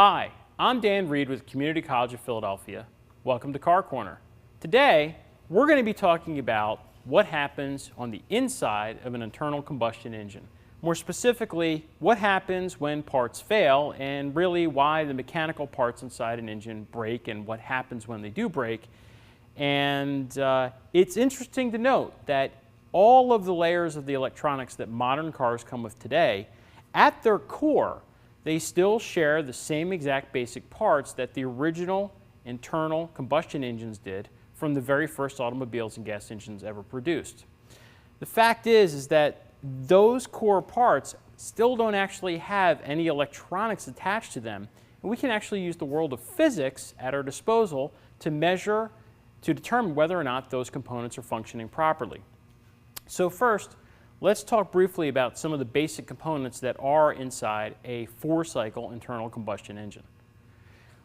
Hi, I'm Dan Reed with Community College of Philadelphia. Welcome to Car Corner. Today, we're going to be talking about what happens on the inside of an internal combustion engine. More specifically, what happens when parts fail and really why the mechanical parts inside an engine break and what happens when they do break. And it's interesting to note that all of the layers of the electronics that modern cars come with today, at their core, they still share the same exact basic parts that the original internal combustion engines did from the very first automobiles and gas engines ever produced. The fact is that those core parts still don't actually have any electronics attached to them, and we can actually use the world of physics at our disposal to measure, to determine whether or not those components are functioning properly. So first, let's talk briefly about some of the basic components that are inside a four-cycle internal combustion engine.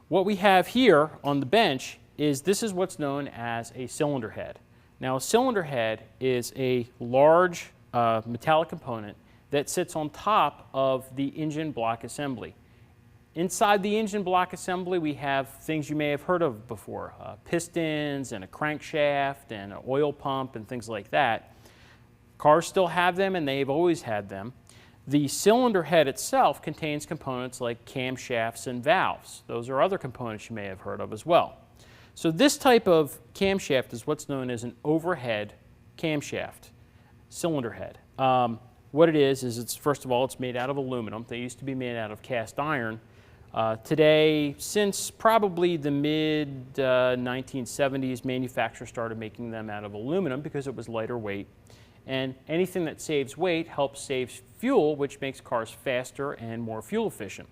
What we have here on the bench is this is what's known as a cylinder head. Now, a cylinder head is a large metallic component that sits on top of the engine block assembly. Inside the engine block assembly, we have things you may have heard of before, pistons and a crankshaft and an oil pump and things like that. Cars still have them, and they've always had them. The cylinder head itself contains components like camshafts and valves. Those are other components you may have heard of as well. So this type of camshaft is what's known as an overhead camshaft, cylinder head. What it is it's first of all, it's made out of aluminum. They used to be made out of cast iron. Today, since probably the mid-1970s, manufacturers started making them out of aluminum because it was lighter weight. And anything that saves weight helps save fuel, which makes cars faster and more fuel efficient.